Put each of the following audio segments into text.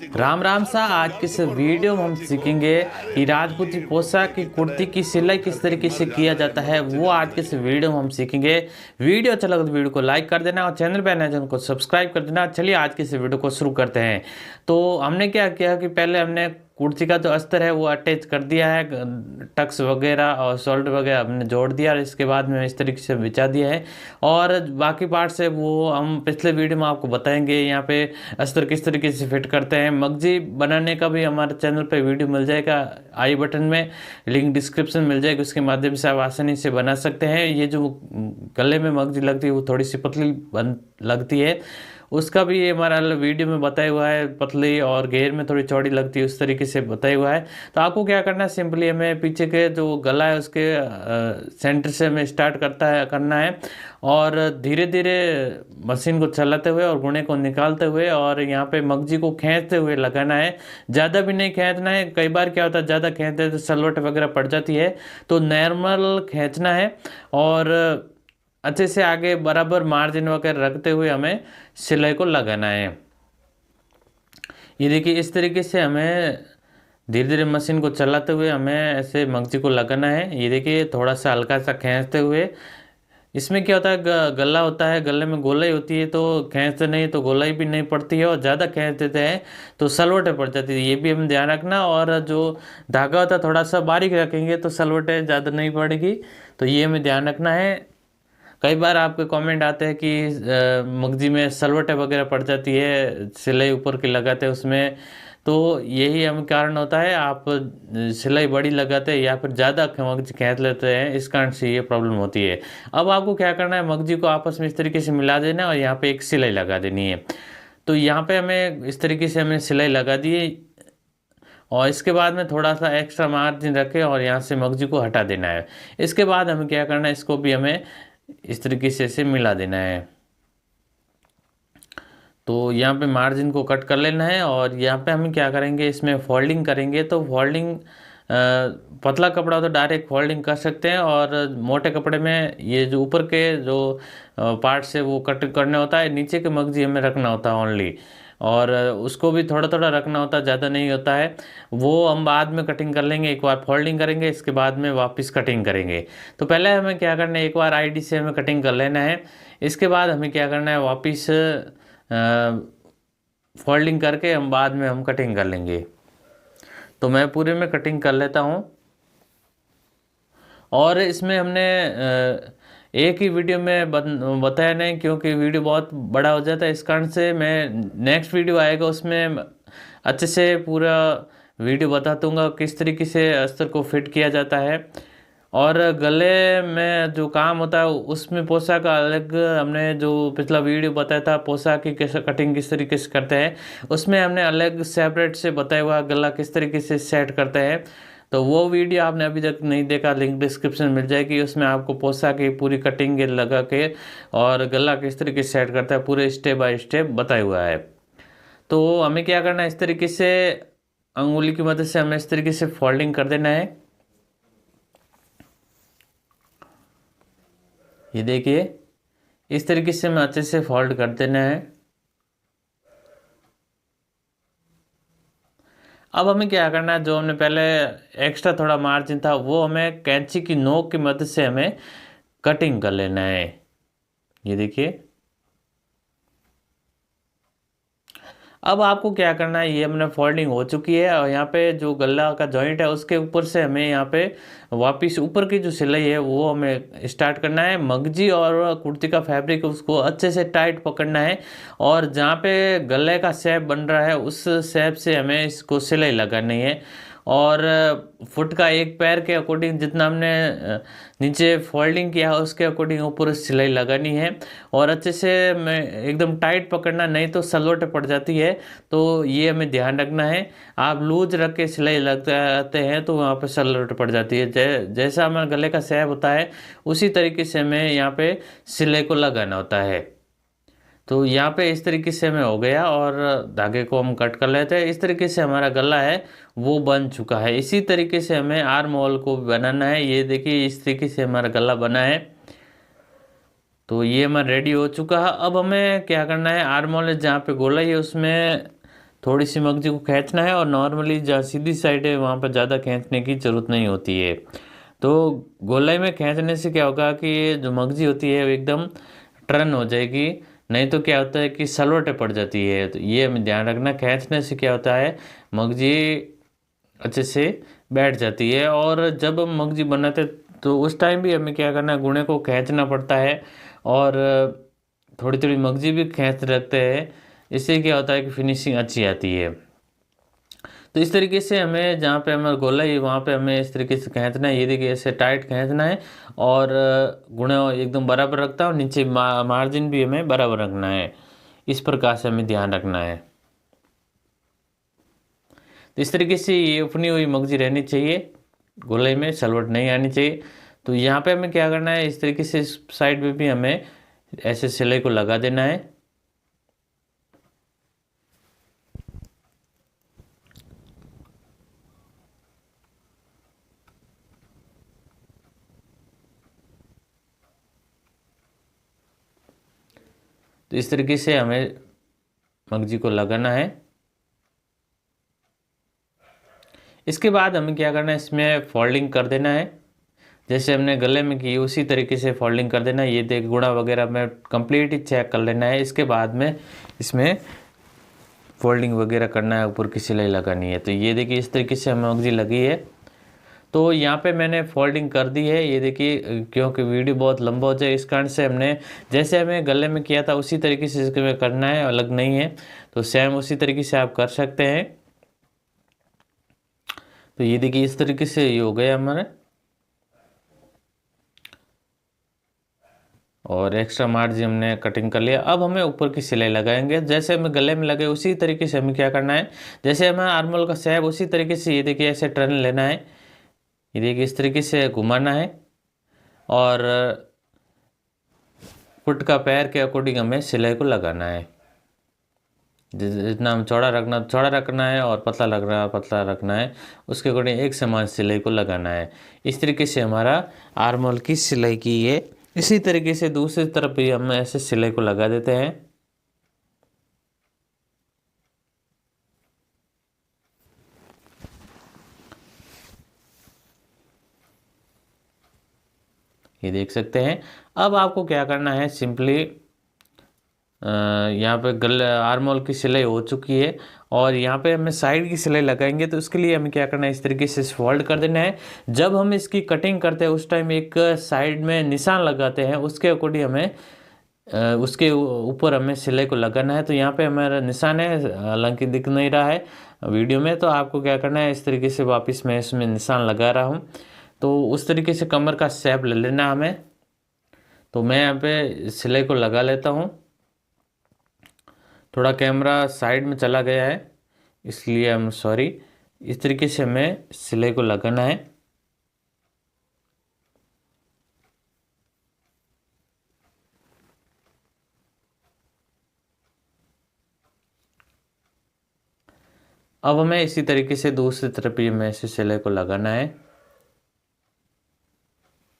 राम राम सा। आज के इस वीडियो में हम सीखेंगे कि राजपूती पोशाक की कुर्ती की सिलाई किस तरीके से किया जाता है, वो आज के इस वीडियो में हम सीखेंगे। वीडियो अच्छा लगे तो वीडियो को लाइक कर देना और चैनल पर नए चैनल को सब्सक्राइब कर देना। चलिए आज के इस वीडियो को शुरू करते हैं। तो हमने क्या किया कि पहले हमने कुर्ती का जो अस्तर है वो अटैच कर दिया है, टक्स वगैरह और शोल्डर वगैरह हमने जोड़ दिया और इसके बाद में इस तरीके से बिछा दिया है। और बाकी पार्ट से वो हम पिछले वीडियो में आपको बताएंगे। यहाँ पे अस्तर किस तरीके से फिट करते हैं, मगजी बनाने का भी हमारे चैनल पे वीडियो मिल जाएगा, आई बटन में लिंक डिस्क्रिप्शन मिल जाएगी, उसके माध्यम से आप आसानी से बना सकते हैं। ये जो गले में मगजी लगती है वो थोड़ी सी पतली बन लगती है, उसका भी ये हमारा वीडियो में बताया हुआ है। पतली और घेर में थोड़ी चौड़ी लगती है, उस तरीके से बताया हुआ है। तो आपको क्या करना है, सिंपली हमें पीछे के जो गला है उसके सेंटर से हमें स्टार्ट करना है और धीरे धीरे मशीन को चलाते हुए और गुणे को निकालते हुए और यहाँ पे मगजी को खींचते हुए लगाना है। ज़्यादा भी नहीं खींचना है, कई बार क्या होता है ज़्यादा खींचते हैं तो सलवट वगैरह पड़ जाती है, तो नॉर्मल खींचना है और अच्छे से आगे बराबर मार्जिन वगैरह रखते हुए हमें सिलाई को लगाना है। ये देखिए इस तरीके से हमें धीरे धीरे मशीन को चलाते हुए हमें ऐसे मगजी को लगाना है। ये देखिए थोड़ा सा हल्का सा खींचते हुए। इसमें क्या होता है, गला होता है, गले में गोलाई होती है, तो खींचते नहीं तो गोलाई भी नहीं पड़ती है और ज़्यादा खींच देते हैं तो सलवटें पड़ जाती है। ये भी हम ध्यान रखना। और जो धागा होता है थोड़ा सा बारीक रखेंगे तो सलवटें ज़्यादा नहीं पड़ेगी, तो ये हमें ध्यान रखना है। कई बार आपके कमेंट आते हैं कि मगजी में सलवटें वगैरह पड़ जाती है, सिलाई ऊपर की लगाते हैं उसमें, तो यही हम कारण होता है। आप सिलाई बड़ी लगाते हैं या फिर ज़्यादा मगजी खींच लेते हैं, इस कारण से ये प्रॉब्लम होती है। अब आपको क्या करना है, मगजी को आपस में इस तरीके से मिला देना और यहाँ पे एक सिलाई लगा देनी है। तो यहाँ पे हमें इस तरीके से हमें सिलाई लगा दी और इसके बाद में थोड़ा सा एक्स्ट्रा मार्जिन रखें और यहाँ से मगजी को हटा देना है। इसके बाद हमें क्या करना है, इसको भी हमें इस तरीके से इसे मिला देना है। तो यहाँ पे मार्जिन को कट कर लेना है और यहाँ पे हम क्या करेंगे, इसमें फोल्डिंग करेंगे। तो फोल्डिंग पतला कपड़ा हो तो डायरेक्ट फोल्डिंग कर सकते हैं और मोटे कपड़े में ये जो ऊपर के जो पार्ट से वो कट करने होता है, नीचे के मगजी हमें रखना होता है ओनली, और उसको भी थोड़ा थोड़ा रखना होता है, ज़्यादा नहीं होता है। वो हम बाद में कटिंग कर लेंगे, एक बार फोल्डिंग करेंगे इसके बाद में वापस कटिंग करेंगे। तो पहले हमें क्या करना है, एक बार आईडी से हमें कटिंग कर लेना है। इसके बाद हमें क्या करना है, वापस फोल्डिंग करके हम बाद में हम कटिंग कर लेंगे। तो मैं पूरे में कटिंग कर लेता हूँ। और इसमें हमने एक ही वीडियो में बताया नहीं, क्योंकि वीडियो बहुत बड़ा हो जाता है, इस कारण से मैं नेक्स्ट वीडियो आएगा उसमें अच्छे से पूरा वीडियो बता दूंगा किस तरीके से अस्तर को फिट किया जाता है। और गले में जो काम होता है उसमें पोशाक का अलग, हमने जो पिछला वीडियो बताया था पोशाक की कैसे कटिंग किस तरीके से करते हैं, उसमें हमने अलग सेपरेट से बताया हुआ गला किस तरीके से सेट करते हैं। तो वो वीडियो आपने अभी तक नहीं देखा, लिंक डिस्क्रिप्शन में मिल जाएगी, उसमें आपको पोशाक की पूरी कटिंग लगा के और गला किस तरीके से सेट करता है पूरे स्टेप बाय स्टेप बताया हुआ है। तो हमें क्या करना है, इस तरीके से अंगुली की मदद से हमें इस तरीके से फोल्डिंग कर देना है। ये देखिए इस तरीके से हमें अच्छे से फोल्ड कर देना है। अब हमें क्या करना है, जो हमने पहले एक्स्ट्रा थोड़ा मार्जिन था वो हमें कैंची की नोक की मदद से हमें कटिंग कर लेना है। ये देखिए अब आपको क्या करना है, ये हमने फोल्डिंग हो चुकी है और यहाँ पे जो गला का जॉइंट है उसके ऊपर से हमें यहाँ पे वापस ऊपर की जो सिलाई है वो हमें स्टार्ट करना है। मगजी और कुर्ती का फैब्रिक उसको अच्छे से टाइट पकड़ना है और जहाँ पे गले का शेप बन रहा है उस शेप से हमें इसको सिलाई लगानी है। और फुट का एक पैर के अकॉर्डिंग जितना हमने नीचे फोल्डिंग किया है उसके अकॉर्डिंग ऊपर सिलाई लगानी है और अच्छे से मैं एकदम टाइट पकड़ना, नहीं तो सलवट पड़ जाती है। तो ये हमें ध्यान रखना है। आप लूज रख के सिलाई लगाते हैं तो वहाँ पे सलवट पड़ जाती है। जैसा हमारे गले का शेप होता है उसी तरीके से हमें यहाँ पे सिलाई को लगाना होता है। तो यहाँ पे इस तरीके से हमें हो गया और धागे को हम कट कर लेते हैं। इस तरीके से हमारा गला है वो बन चुका है। इसी तरीके से हमें आर्म होल को भी बनाना है। ये देखिए इस तरीके से हमारा गला बना है। तो ये हमारा रेडी हो चुका है। अब हमें क्या करना है, आर्म होल जहाँ पे गोलाई है उसमें थोड़ी सी मगजी को खींचना है और नॉर्मली जहाँ सीधी साइड है वहाँ पर ज़्यादा खींचने की ज़रूरत नहीं होती है। तो गोलाई में खींचने से क्या होगा कि ये जो मगजी होती है वो एकदम टर्न हो जाएगी, नहीं तो क्या होता है कि सलवटें पड़ जाती है। तो ये हमें ध्यान रखना, खींचने से क्या होता है मगजी अच्छे से बैठ जाती है। और जब हम मगजी बनाते तो उस टाइम भी हमें क्या करना है, गुणे को खींचना पड़ता है और थोड़ी थोड़ी मगजी भी खींच रखते हैं। इससे क्या होता है कि फिनिशिंग अच्छी आती है। तो इस तरीके से हमें जहाँ पे हमारा गोला है वहाँ पे हमें इस तरीके से खींचना है। ये देखिए ऐसे टाइट खींचना है और गुणे एकदम बराबर रखता है और नीचे मार्जिन भी हमें बराबर रखना है। इस प्रकार से हमें ध्यान रखना है। तो इस तरीके से ये उपनी हुई मगजी रहनी चाहिए, गोलाई में सलवट नहीं आनी चाहिए। तो यहाँ पे हमें क्या करना है, इस तरीके से इस साइड में भी हमें ऐसे सिलाई को लगा देना है। तो इस तरीके से हमें मगजी को लगाना है। इसके बाद हमें क्या करना है, इसमें फोल्डिंग कर देना है। जैसे हमने गले में की उसी तरीके से फोल्डिंग कर देना है। ये देख गुणा वगैरह में कंप्लीट ही चेक कर लेना है। इसके बाद में इसमें फोल्डिंग वगैरह करना है, ऊपर की सिलाई लगानी है। तो ये देखिए इस तरीके से हमें मगजी लगी है। तो यहाँ पे मैंने फोल्डिंग कर दी है। ये देखिए क्योंकि वीडियो बहुत लंबा हो जाए इस कारण से हमने जैसे हमें गले में किया था उसी तरीके से इसमें करना है, अलग नहीं है। तो सेम उसी तरीके से आप कर सकते हैं। तो ये देखिए इस तरीके से ये हो गया हमारे, और एक्स्ट्रा मार्जिन हमने कटिंग कर लिया। अब हमें ऊपर की सिलाई लगाएंगे जैसे हमें गले में लगे उसी तरीके से हमें क्या करना है, जैसे हमें आर्मोल का शेप उसी तरीके से ये देखिए ऐसे टर्न लेना है। ये देखिए इस तरीके से घुमाना है और फुट का पैर के अकॉर्डिंग हमें सिलाई को लगाना है। जितना हम चौड़ा रखना है और पतला रखना है, उसके अकॉर्डिंग एक समान सिलाई को लगाना है। इस तरीके से हमारा आर्मोल की सिलाई की है। इसी तरीके से दूसरी तरफ भी हम ऐसे सिलाई को लगा देते हैं। ये देख सकते हैं। अब आपको क्या करना है, सिंपली यहाँ पे आर्मोल की सिलाई हो चुकी है और यहाँ पे हमें साइड की सिलाई लगाएंगे। तो उसके लिए हमें क्या करना है, इस तरीके से फोल्ड कर देना है। जब हम इसकी कटिंग करते हैं उस टाइम एक साइड में निशान लगाते हैं, उसके अकॉर्डिंग हमें उसके ऊपर हमें सिलाई को लगाना है। तो यहाँ पे हमारा निशान है, हालांकि दिख नहीं रहा है वीडियो में। तो आपको क्या करना है, इस तरीके से वापस मैं इसमें निशान लगा रहा हूँ। तो उस तरीके से कमर का शेप ले लेना है हमें। तो मैं यहाँ पे सिलाई को लगा लेता हूँ। थोड़ा कैमरा साइड में चला गया है इसलिए हम सॉरी। इस तरीके से हमें सिलाई को लगाना है। अब हमें इसी तरीके से दूसरी तरफ भी हमें इसे सिलाई को लगाना है।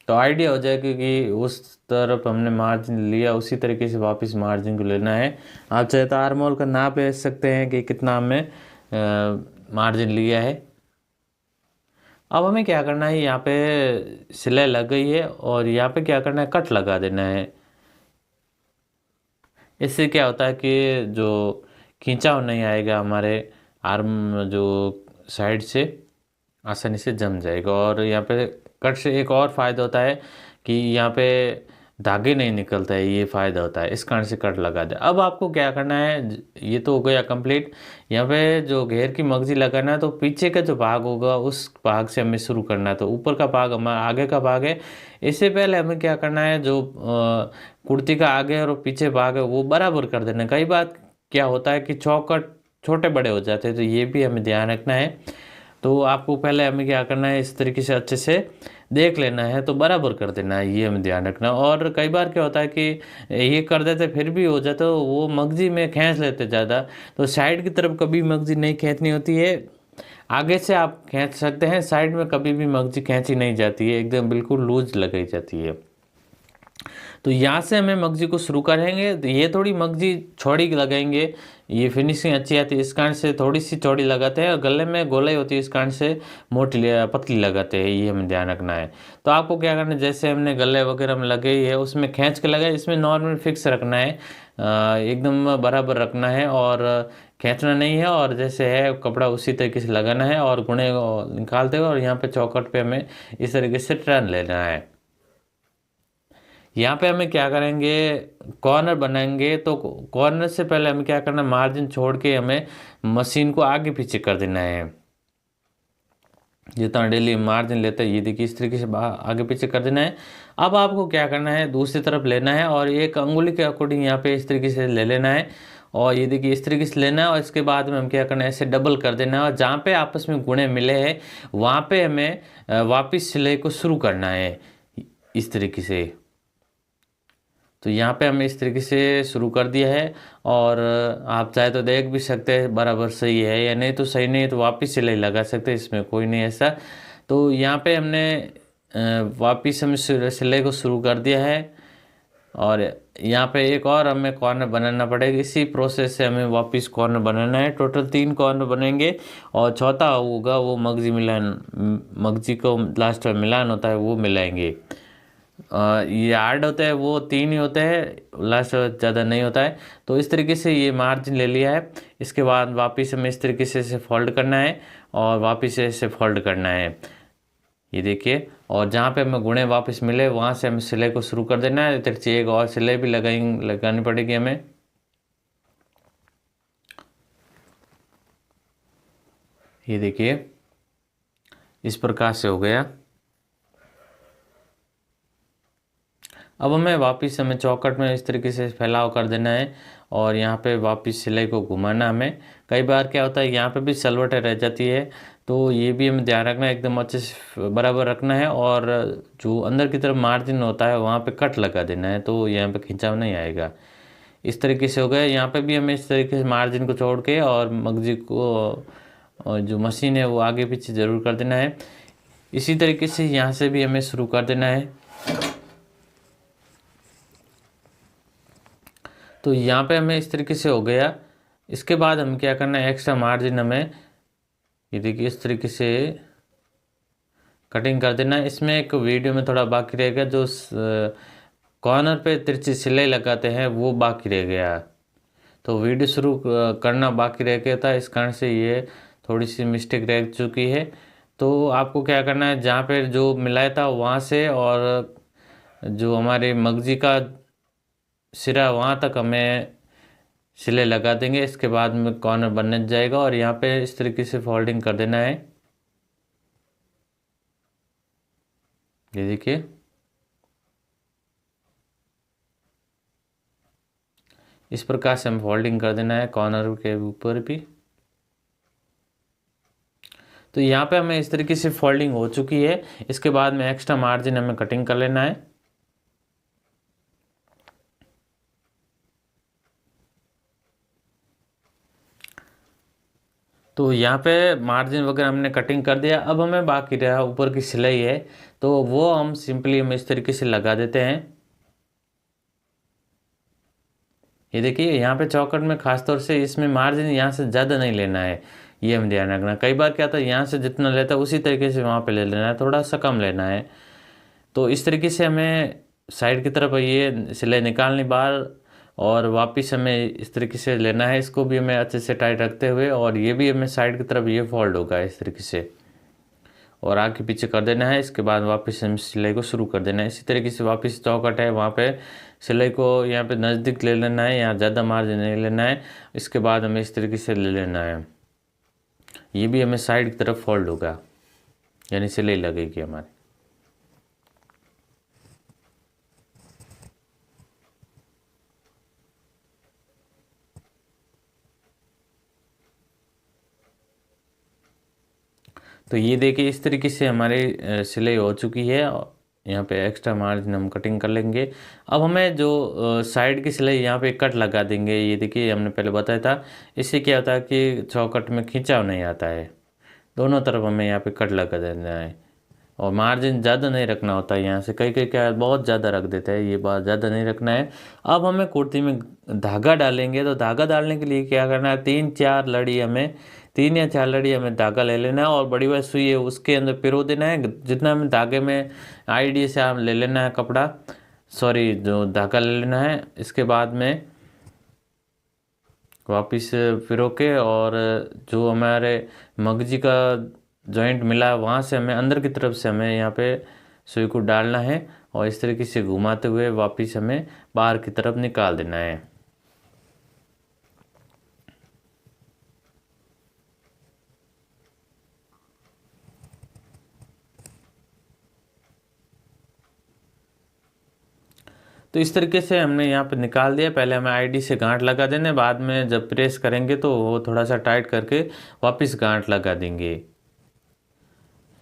तो आइडिया हो जाएगा कि उस तरफ हमने मार्जिन लिया उसी तरीके से वापस मार्जिन को लेना है। आप चाहे तो आर्मोल का नाप ले सकते हैं कि कितना हमें मार्जिन लिया है। अब हमें क्या करना है, यहाँ पे सिलाई लग गई है और यहाँ पे क्या करना है, कट लगा देना है। इससे क्या होता है कि जो खींचाव नहीं आएगा हमारे आर्म जो साइड से, आसानी से जम जाएगा। और यहाँ पे कट से एक और फ़ायदा होता है कि यहाँ पे धागे नहीं निकलता है, ये फ़ायदा होता है। इस कारण से कट लगा दे। अब आपको क्या करना है, ये तो हो गया कंप्लीट। यहाँ पे जो घेर की मगजी लगाना है तो पीछे का जो भाग होगा उस भाग से हमें शुरू करना है। तो ऊपर का भाग हमारा आगे का भाग है। इससे पहले हमें क्या करना है, जो कुर्ती का आगे और पीछे भाग है वो बराबर कर देना है। कई बार क्या होता है कि चौकट छोटे बड़े हो जाते हैं, तो ये भी हमें ध्यान रखना है। तो आपको पहले हमें क्या करना है, इस तरीके से अच्छे से देख लेना है तो बराबर कर देना है, ये हमें ध्यान रखना। और कई बार क्या होता है कि ये कर देते फिर भी हो जाता तो वो मगजी में खींच लेते ज़्यादा। तो साइड की तरफ कभी मगजी नहीं खींचनी होती है, आगे से आप खींच सकते हैं। साइड में कभी भी मगजी खींची नहीं जाती है, एकदम बिल्कुल लूज लगाई जाती है। तो यहाँ से हमें मगजी को शुरू करेंगे। तो ये थोड़ी मगजी चौड़ी लगाएंगे, ये फिनिशिंग अच्छी आती है इस कारण से थोड़ी सी चौड़ी लगाते हैं, और गले में गोलाई होती है इस कारण से मोटी पतली लगाते हैं, ये हमें ध्यान रखना है। तो आपको क्या करना है, जैसे हमने गले वगैरह में लगे है उसमें खींच के लगाए, इसमें नॉर्मल फिक्स रखना है, एकदम बराबर रखना है और खींचना नहीं है, और जैसे है कपड़ा उसी तरीके से लगाना है और गुणे निकालते हुए और यहाँ पे चौकट पे हमें इस तरीके से टर्न लेना है। यहाँ पे हमें क्या करेंगे, कॉर्नर बनाएंगे। तो कॉर्नर से पहले हमें क्या करना है, मार्जिन छोड़ के हमें मशीन को आगे पीछे कर देना है। जितना डेली मार्जिन लेते हैं ये देखिए इस तरीके से आगे पीछे कर देना है। अब आपको क्या करना है, दूसरी तरफ लेना है और एक अंगुली के अकॉर्डिंग यहाँ पे इस तरीके से ले लेना है, और ये देखिए इस तरीके से लेना है। और इसके बाद में हम क्या करना है, ऐसे डबल कर देना है, और जहाँ पे आपस में गुणे मिले हैं वहाँ पे हमें वापस सिलाई को शुरू करना है इस तरीके से। तो यहाँ पे हमने इस तरीके से शुरू कर दिया है, और आप चाहे तो देख भी सकते हैं बराबर सही है या नहीं, तो सही नहीं है तो वापस सिलाई लगा सकते हैं, इसमें कोई नहीं ऐसा। तो यहाँ पे हमने वापस हम सिलाई को शुरू कर दिया है, और यहाँ पे एक और हमें कॉर्नर बनाना पड़ेगा। इसी प्रोसेस से हमें वापस कॉर्नर बनाना है, टोटल 3 कॉर्नर बनेंगे, और चौथा होगा वो मगजी मिलान, मगजी को लास्ट में मिलान होता है वो मिलाएंगे। ये हार्ड होता है वो 3 ही होते हैं, लास्ट ज़्यादा नहीं होता है। तो इस तरीके से ये मार्जिन ले लिया है, इसके बाद वापस हमें इस तरीके से इसे फोल्ड करना है और वापस से इसे फोल्ड करना है, ये देखिए। और जहाँ पे हमें गुणे वापस मिले वहाँ से हमें सिलाई को शुरू कर देना है। तिरछी एक और सिलाई भी लगानी पड़ेगी हमें, ये देखिए इस प्रकार से हो गया। अब हमें चौकट में इस तरीके से फैलाव कर देना है, और यहाँ पे वापस सिलाई को घुमाना हमें। कई बार क्या होता है यहाँ पे भी सलवटें रह जाती है, तो ये भी हमें ध्यान रखना है, एकदम अच्छे से बराबर रखना है, और जो अंदर की तरफ मार्जिन होता है वहाँ पे कट लगा देना है, तो यहाँ पे खिंचाव नहीं आएगा। इस तरीके से हो गया। यहाँ पे भी हमें इस तरीके से मार्जिन को छोड़ के और मगजी को और जो मशीन है वो आगे पीछे ज़रूर कर देना है। इसी तरीके से यहाँ से भी हमें शुरू कर देना है। तो यहाँ पे हमें इस तरीके से हो गया। इसके बाद हम क्या करना है, एक्स्ट्रा मार्जिन हमें ये देखिए इस तरीके से कटिंग कर देना है। इसमें एक वीडियो में थोड़ा बाकी रह गया, जो कॉर्नर पे तिरछी सिलाई लगाते हैं वो बाकी रह गया, तो वीडियो शुरू करना बाकी रह गया था, इस कारण से ये थोड़ी सी मिस्टेक रह चुकी है। तो आपको क्या करना है, जहाँ पे जो मिलाया था वहाँ से और जो हमारे मगजी का सिरा वहाँ तक हमें सिलाई लगा देंगे। इसके बाद में कॉर्नर बनने जाएगा, और यहाँ पे इस तरीके से फोल्डिंग कर देना है, ये देखिए। इस प्रकार से हम फोल्डिंग कर देना है कॉर्नर के ऊपर भी। तो यहाँ पे हमें इस तरीके से फोल्डिंग हो चुकी है। इसके बाद में एक्स्ट्रा मार्जिन हमें कटिंग कर लेना है। तो यहाँ पे मार्जिन वगैरह हमने कटिंग कर दिया। अब हमें बाकी रहा ऊपर की सिलाई है, तो वो हम सिंपली हम इस तरीके से लगा देते हैं। ये देखिए यहाँ पे चौकट में खासतौर से इसमें मार्जिन यहाँ से ज़्यादा नहीं लेना है, ये हम ध्यान रखना। कई बार क्या होता है यहाँ से जितना लेता है उसी तरीके से वहाँ पे ले लेना है, थोड़ा सा कम लेना है। तो इस तरीके से हमें साइड की तरफ ये सिलाई निकालनी बाहर, और वापस हमें इस तरीके से लेना है। इसको भी हमें अच्छे से टाइट रखते हुए, और ये भी हमें साइड की तरफ ये फोल्ड होगा इस तरीके से, और आगे पीछे कर देना है। इसके बाद वापस हम सिलाई को शुरू कर देना है। इसी तरीके से वापस चौकट है वहाँ पे सिलाई को यहाँ पे नज़दीक ले लेना है, यहाँ ज़्यादा मार्जिन नहीं लेना है। इसके बाद हमें इस तरीके से ले लेना है, ये भी हमें साइड की तरफ फोल्ड होगा, यानी सिलाई लगेगी हमारी। तो ये देखिए इस तरीके से हमारी सिलाई हो चुकी है। यहाँ पे एक्स्ट्रा मार्जिन हम कटिंग कर लेंगे। अब हमें जो साइड की सिलाई यहाँ पे कट लगा देंगे। ये देखिए हमने पहले बताया था, इससे क्या होता है कि चौकट में खिंचाव नहीं आता है। दोनों तरफ हमें यहाँ पे कट लगा देना है, और मार्जिन ज़्यादा नहीं रखना होता है। यहाँ से कई कई क्या बहुत ज़्यादा रख देते हैं, ये बात ज़्यादा नहीं रखना है। अब हमें कुर्ती में धागा डालेंगे, तो धागा डालने के लिए क्या करना है, 3 या 4 लड़ी हमें धागा ले लेना है और बड़ी वाली सुई है उसके अंदर पिरो देना है। जितना हमें धागे में आईडी से हम ले लेना है कपड़ा, सॉरी जो धागा ले लेना है। इसके बाद में वापस पिरो के, और जो हमारे मगजी का जॉइंट मिला है वहाँ से हमें अंदर की तरफ से हमें यहाँ पे सुई को डालना है और इस तरीके से घुमाते हुए वापस हमें बाहर की तरफ निकाल देना है। तो इस तरीके से हमने यहाँ पे निकाल दिया। पहले हमें आईडी से गांठ लगा देने, बाद में जब प्रेस करेंगे तो वो थोड़ा सा टाइट करके वापस गांठ लगा देंगे।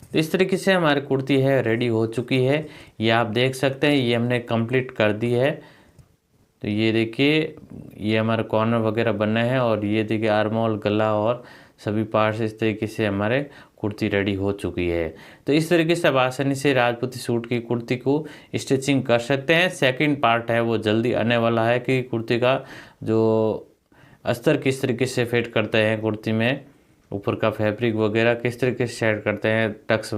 तो इस तरीके से हमारी कुर्ती है रेडी हो चुकी है। ये आप देख सकते हैं, ये हमने कंप्लीट कर दी है। तो ये देखिए, ये हमारा कॉर्नर वगैरह बना है और ये देखिए आर्मोल, गला और सभी पार्ट्स इस तरीके से हमारे कुर्ती रेडी हो चुकी है। तो इस तरीके से आप आसानी से राजपूती सूट की कुर्ती को स्टिचिंग कर सकते हैं। सेकंड पार्ट है वो जल्दी आने वाला है कि कुर्ती का जो अस्तर किस तरीके से फिट करते हैं कुर्ती में, ऊपर का फैब्रिक वगैरह किस तरीके से सेट करते हैं, टक्स